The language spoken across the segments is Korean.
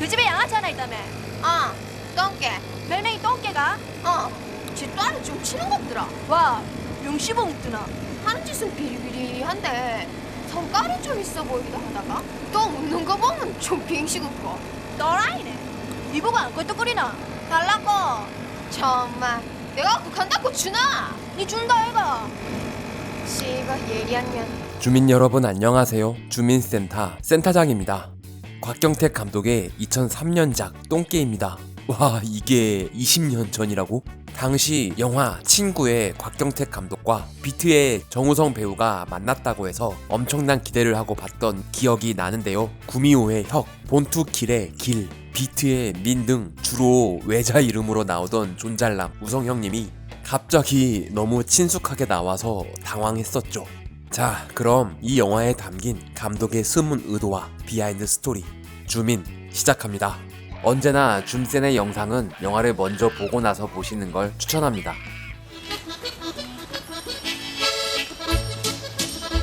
그 집에 양아치 하나 있다며. 똥개. 별명이 똥개가? 지 딸이 좀 치는 것 같더라. 와, 용시보 묵드나. 하는 짓은 비리비리한데 성깔이 좀 있어 보이기도 하다가 또 웃는 거 보면 좀 빙식 웃고. 또라이네. 이보고 안 껄떡거리나? 달라고. 정말 내가 극한다고 주나? 니 준다 애가. 씨가 예리하면. 주민 여러분 안녕하세요. 주민센터 센터장입니다. 곽경택 감독의 2003년작 똥개입니다. 와, 이게 20년 전이라고? 당시 영화 친구의 곽경택 감독과 비트의 정우성 배우가 만났다고 해서 엄청난 기대를 하고 봤던 기억이 나는데요. 구미호의 혁, 본투킬의 길, 비트의 민 등 주로 외자 이름으로 나오던 존잘남 우성형님이 갑자기 너무 친숙하게 나와서 당황했었죠. 자, 그럼 이 영화에 담긴 감독의 숨은 의도와 비하인드 스토리 주민 시작합니다. 언제나 줌센의 영상은 영화를 먼저 보고 나서 보시는 걸 추천합니다.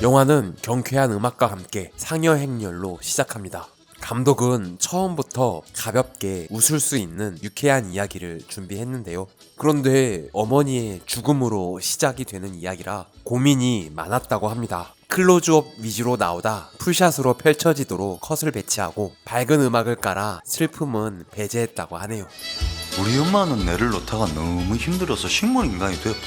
영화는 경쾌한 음악과 함께 상여 행렬로 시작합니다. 감독은 처음부터 가볍게 웃을 수 있는 유쾌한 이야기를 준비했는데요. 그런데 어머니의 죽음으로 시작이 되는 이야기라 고민이 많았다고 합니다. 클로즈업 위주로 나오다 풀샷으로 펼쳐지도록 컷을 배치하고 밝은 음악을 깔아 슬픔은 배제했다고 하네요. 우리 엄마는 내를 놓다가 너무 힘들어서 식물인간이 되었다.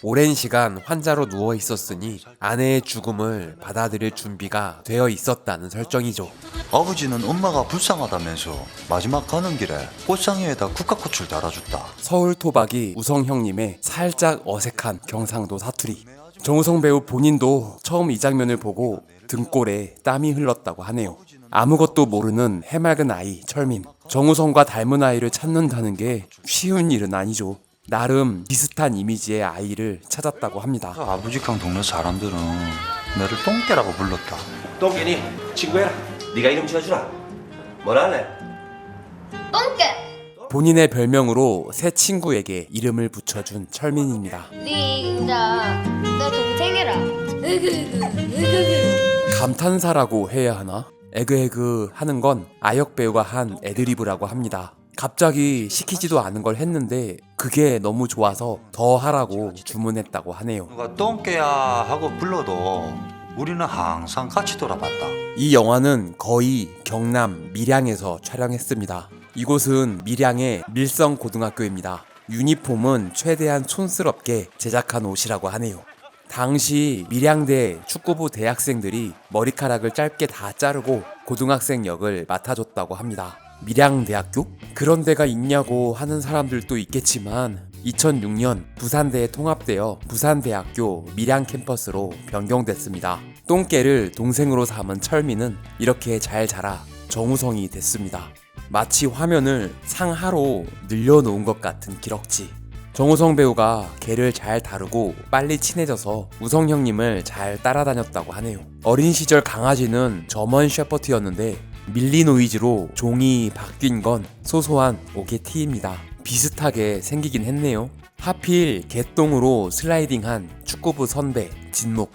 오랜 시간 환자로 누워 있었으니 아내의 죽음을 받아들일 준비가 되어 있었다는 설정이죠. 아버지는 엄마가 불쌍하다면서 마지막 가는 길에 꽃상에다 국화꽃을 달아줬다. 서울 토박이 우성형님의 살짝 어색한 경상도 사투리. 정우성 배우 본인도 처음 이 장면을 보고 등골에 땀이 흘렀다고 하네요. 아무것도 모르는 해맑은 아이 철민. 정우성과 닮은 아이를 찾는다는 게 쉬운 일은 아니죠. 나름 비슷한 이미지의 아이를 찾았다고 합니다. 아버지랑 동네 사람들은 내를 똥개라고 불렀다. 똥개니 친구 해라. 네가 이름 지어주라. 뭐라 할래? 똥개. 본인의 별명으로 새 친구에게 이름을 붙여준 철민입니다. 내 동생이라. 감탄사라고 해야 하나? 에그에그 하는 건 아역 배우가 한 애드리브라고 합니다. 갑자기 시키지도 않은 걸 했는데 그게 너무 좋아서 더 하라고 주문했다고 하네요. 누가 똥개야 하고 불러도 우리는 항상 같이 돌아봤다. 이 영화는 거의 경남 밀양에서 촬영했습니다. 이곳은 밀양의 밀성고등학교입니다. 유니폼은 최대한 촌스럽게 제작한 옷이라고 하네요. 당시 밀양대 축구부 대학생들이 머리카락을 짧게 다 자르고 고등학생 역을 맡아줬다고 합니다. 밀양대학교? 그런 데가 있냐고 하는 사람들도 있겠지만 2006년 부산대에 통합되어 부산대학교 밀양 캠퍼스로 변경됐습니다. 똥개를 동생으로 삼은 철민은 이렇게 잘 자라 정우성이 됐습니다. 마치 화면을 상하로 늘려놓은 것 같은 기럭지. 정우성 배우가 개를 잘 다루고 빨리 친해져서 우성 형님을 잘 따라다녔다고 하네요. 어린 시절 강아지는 저먼 셰퍼트였는데 밀리노이즈로 종이 바뀐 건 소소한 오게티입니다. 비슷하게 생기긴 했네요. 하필 개똥으로 슬라이딩한 축구부 선배 진목.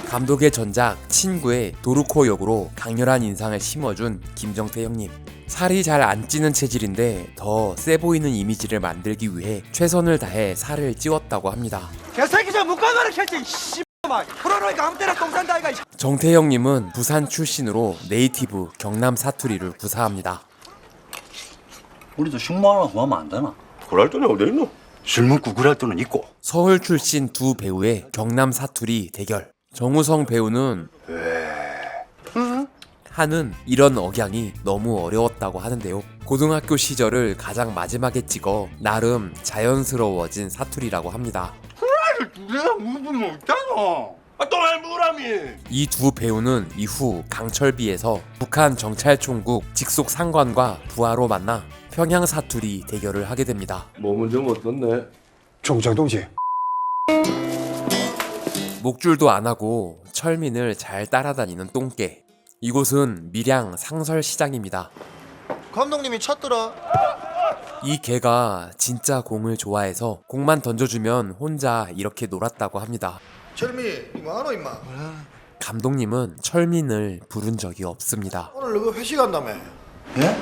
감독의 전작 친구의 도루코 역으로 강렬한 인상을 심어준 김정태 형님. 살이 잘 안 찌는 체질인데 더 세 보이는 이미지를 만들기 위해 최선을 다해 살을 찌웠다고 합니다. 정태 형님은 부산 출신으로 네이티브 경남 사투리를 구사합니다. 우리도 10만 원 구하면 안 되나? 그럴 돈이 어디 있노? 실문 구글할 돈은 있고. 서울 출신 두 배우의 경남 사투리 대결. 정우성 배우는 하는 이런 억양이 너무 어려웠다고 하는데요. 고등학교 시절을 가장 마지막에 찍어 나름 자연스러워진 사투리라고 합니다. 내가 무슨 없잖아. 또왜 무람이? 이 두 배우는 이후 강철비에서 북한 정찰총국 직속 상관과 부하로 만나 평양 사투리 대결을 하게 됩니다. 몸은 좀 어떻네? 총장동지. 목줄도 안 하고 철민을 잘 따라다니는 똥개. 이곳은 밀양 상설시장입니다. 감독님이 찾더라. 이 개가 진짜 공을 좋아해서 공만 던져주면 혼자 이렇게 놀았다고 합니다. 철미, 이거 알아 임마? 감독님은 철민을 부른 적이 없습니다. 오늘 너그 회식한다며. 예?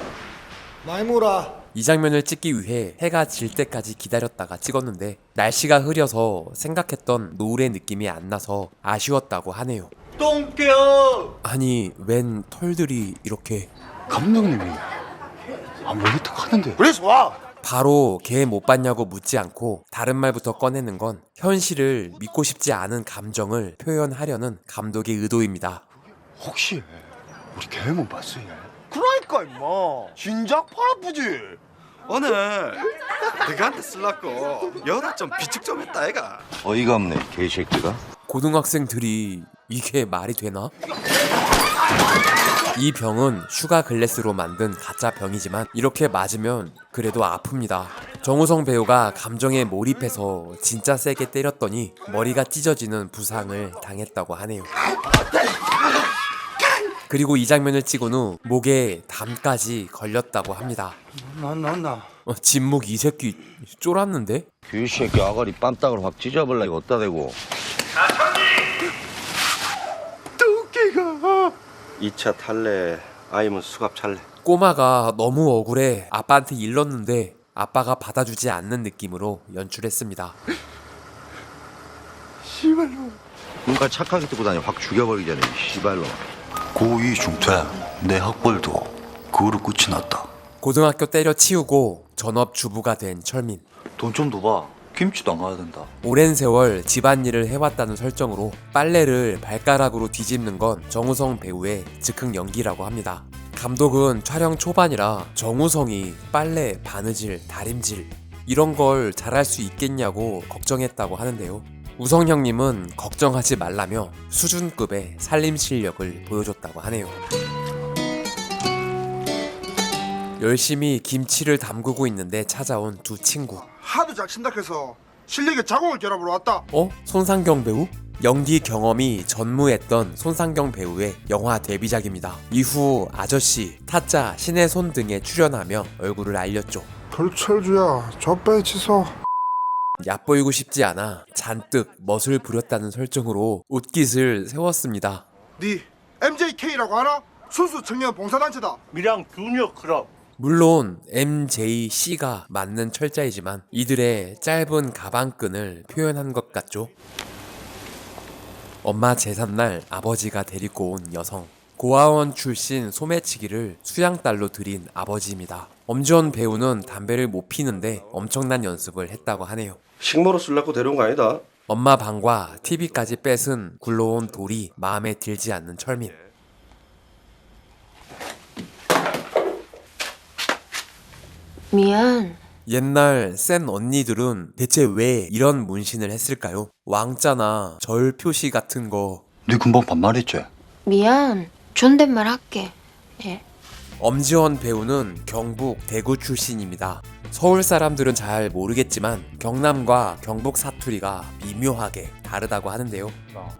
마이무라. 이 장면을 찍기 위해 해가 질 때까지 기다렸다가 찍었는데 날씨가 흐려서 생각했던 노을의 느낌이 안 나서 아쉬웠다고 하네요. 똥개요. 아니 웬 털들이 이렇게. 감독님이 멀리 탁 하는데. 그래서 와. 바로 걔 못 봤냐고 묻지 않고 다른 말부터 꺼내는 건 현실을 믿고 싶지 않은 감정을 표현하려는 감독의 의도입니다. 혹시 우리 개못 봤어 얘? 그러니까 임마. 진작 팔 아프지. 오늘 너한테 쓸라고 여자 좀 비축 좀 했다 애가. 어이가 없네 개새끼가. 고등학생들이 이게 말이 되나? 이 병은 슈가 글래스로 만든 가짜 병이지만 이렇게 맞으면 그래도 아픕니다. 정우성 배우가 감정에 몰입해서 진짜 세게 때렸더니 머리가 찢어지는 부상을 당했다고 하네요. 그리고 이 장면을 찍은 후 목에 담까지 걸렸다고 합니다. 나. 진목 이 새끼 쫄았는데? 개새끼 아가리 빰딱을 확 찢어버려 이거 어디다 대고. 똥개가. 2차 탈래 아니면 수갑 찰래. 꼬마가 너무 억울해 아빠한테 일렀는데 아빠가 받아주지 않는 느낌으로 연출했습니다. 씨발로. 눈깔 착하게 뜨고 다니 확 죽여버리기 전에 씨발로. 고2 중퇴 내 학벌도 그거로 끝이 났다. 고등학교 때려치우고 전업주부가 된 철민. 돈 좀 더 봐. 김치도 안 가야 된다. 오랜 세월 집안일을 해왔다는 설정으로 빨래를 발가락으로 뒤집는 건 정우성 배우의 즉흥 연기라고 합니다. 감독은 촬영 초반이라 정우성이 빨래, 바느질, 다림질 이런 걸 잘할 수 있겠냐고 걱정했다고 하는데요. 우성 형님은 걱정하지 말라며 수준급의 살림 실력을 보여줬다고 하네요. 열심히 김치를 담그고 있는데 찾아온 두 친구. 하도 잘 친다 해서 실력에 자궁을 결합으러 왔다. 손상경 배우? 연기 경험이 전무했던 손상경 배우의 영화 데뷔작입니다. 이후 아저씨, 타짜, 신의 손 등에 출연하며 얼굴을 알렸죠. 철철주야 저 빼치소. 얕보이고 싶지 않아 잔뜩 멋을 부렸다는 설정으로 옷깃을 세웠습니다. 네 MJK라고 알아? 순수 청년 봉사단체다. 밀양 주니어 클럽. 물론 MJC가 맞는 철자이지만 이들의 짧은 가방끈을 표현한 것 같죠. 엄마 제삿날 아버지가 데리고 온 여성. 고아원 출신 소매치기를 수양딸로 들인 아버지입니다. 엄지원 배우는 담배를 못 피는데 엄청난 연습을 했다고 하네요. 식모로 쓸라고 데려온 거 아니다. 엄마 방과 TV까지 뺏은 굴러온 돌이 마음에 들지 않는 철민. 미안. 옛날 센 언니들은 대체 왜 이런 문신을 했을까요? 왕자나 절 표시 같은 거. 네 금방 반말했지? 미안. 존댓말 할게. 예. 엄지원 배우는 경북 대구 출신입니다. 서울 사람들은 잘 모르겠지만 경남과 경북 사투리가 미묘하게 다르다고 하는데요.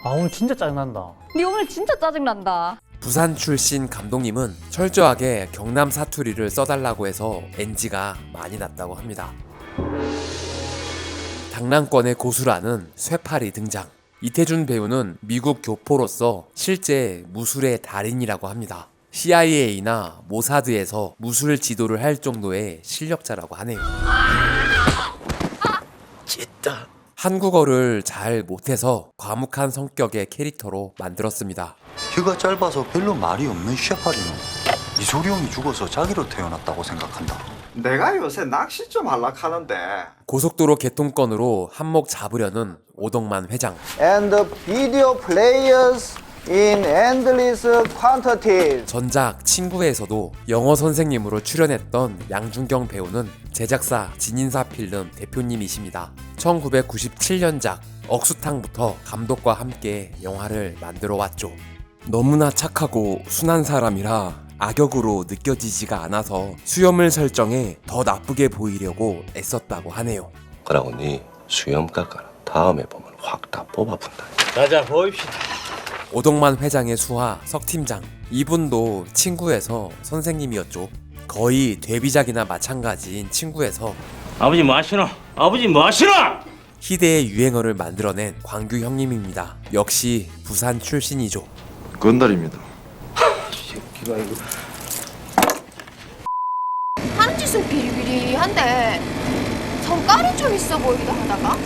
아 오늘 진짜 짜증난다. 니 오늘 진짜 짜증난다. 부산 출신 감독님은 철저하게 경남 사투리를 써달라고 해서 NG가 많이 났다고 합니다. 당랑권의 고수라는 쇠팔이 등장. 이태준 배우는 미국 교포로서 실제 무술의 달인이라고 합니다. CIA나 모사드에서 무술 지도를 할 정도의 실력자라고 하네요. 찢다. 한국어를 잘 못해서 과묵한 성격의 캐릭터로 만들었습니다. 혀가 짧아서 별로 말이 없는 셰파리는 이소룡이 죽어서 자기로 태어났다고 생각한다. 내가 요새 낚시 좀 하려고 하는데. 고속도로 개통권으로 한몫 잡으려는 오덕만 회장. and video players in endless quantities. 전작 친구에서도 영어 선생님으로 출연했던 양준경 배우는 제작사 진인사 필름 대표님이십니다. 1997년작 억수탕부터 감독과 함께 영화를 만들어 왔죠. 너무나 착하고 순한 사람이라 악역으로 느껴지지가 않아서 수염을 설정해 더 나쁘게 보이려고 애썼다고 하네요. 그러고 니 수염 깎아라. 다음에 보면 확 다 뽑아본다. 자자 보입시다. 오덕만 회장의 수하 석 팀장. 이분도 친구에서 선생님이었죠. 거의 데뷔작이나 마찬가지인 친구에서 아버지 뭐 하시노? 아버지 뭐 하시노? 희대의 유행어를 만들어낸 광규 형님입니다. 역시 부산 출신이죠. 건달입니다. 하는 짓은 비리비리한데 성깔이 좀 있어 보이기도 하다가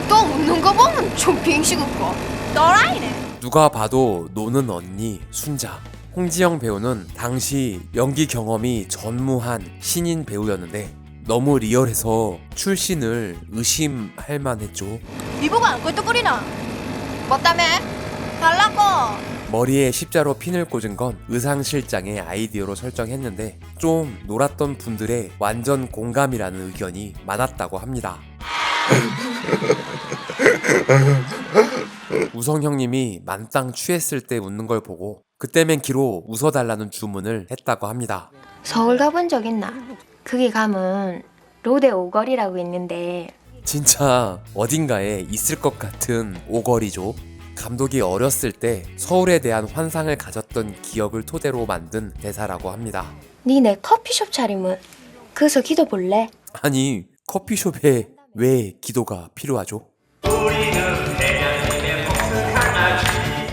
또 웃는 거 보면 좀 빙식 웃고 또라이네. 누가 봐도 노는 언니 순자. 홍지영 배우는 당시 연기 경험이 전무한 신인 배우였는데 너무 리얼해서 출신을 의심할 만했죠. 니보고 안 꼴떡거리나? 뭐 때문에? 달라고. 머리에 십자로 핀을 꽂은 건 의상실장의 아이디어로 설정했는데 좀 놀았던 분들의 완전 공감이라는 의견이 많았다고 합니다. 우성 형님이 만땅 취했을 때 웃는 걸 보고 그때 맨키로 웃어달라는 주문을 했다고 합니다. 서울 가본 적 있나? 거기 가면 로데 오거리라고 있는데 진짜 어딘가에 있을 것 같은 오거리죠. 감독이 어렸을 때 서울에 대한 환상을 가졌던 기억을 토대로 만든 대사라고 합니다. 니네 커피숍 차리면 거기서 기도 볼래? 아니 커피숍에 왜 기도가 필요하죠?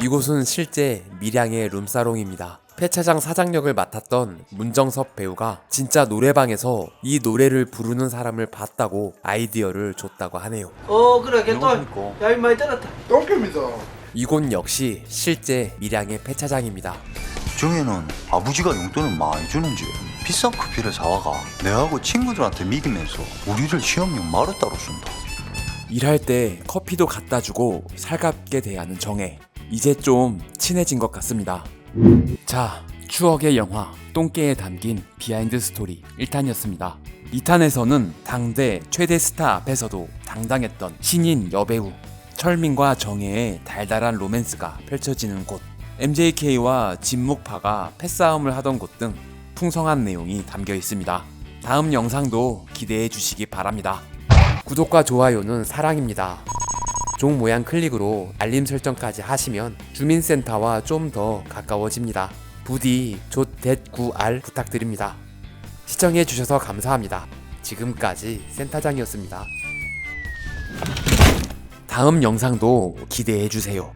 이곳은 실제 밀양의 룸사롱입니다. 폐차장 사장 역을 맡았던 문정섭 배우가 진짜 노래방에서 이 노래를 부르는 사람을 봤다고 아이디어를 줬다고 하네요. 그래 개똥. 야 이마 때렸다. 똥개입니다. 이곳 역시 실제 밀양의 폐차장입니다. 중에는 아버지가 용돈을 많이 주는지 비싼 커피를 사와가 내하고 친구들한테 미기면서 우리를 시험용 말을 따로 준다. 일할 때 커피도 갖다 주고 살갑게 대하는 정혜. 이제 좀 친해진 것 같습니다. 자, 추억의 영화 똥개에 담긴 비하인드 스토리 1탄이었습니다. 2탄에서는 당대 최대 스타 앞에서도 당당했던 신인 여배우 철민과 정혜의 달달한 로맨스가 펼쳐지는 곳, MJK와 진묵파가 패싸움을 하던 곳 등 풍성한 내용이 담겨 있습니다. 다음 영상도 기대해 주시기 바랍니다. 구독과 좋아요는 사랑입니다. 종 모양 클릭으로 알림 설정까지 하시면 주민센터와 좀 더 가까워집니다. 부디 조.9R 부탁드립니다. 시청해주셔서 감사합니다. 지금까지 센터장이었습니다. 다음 영상도 기대해주세요.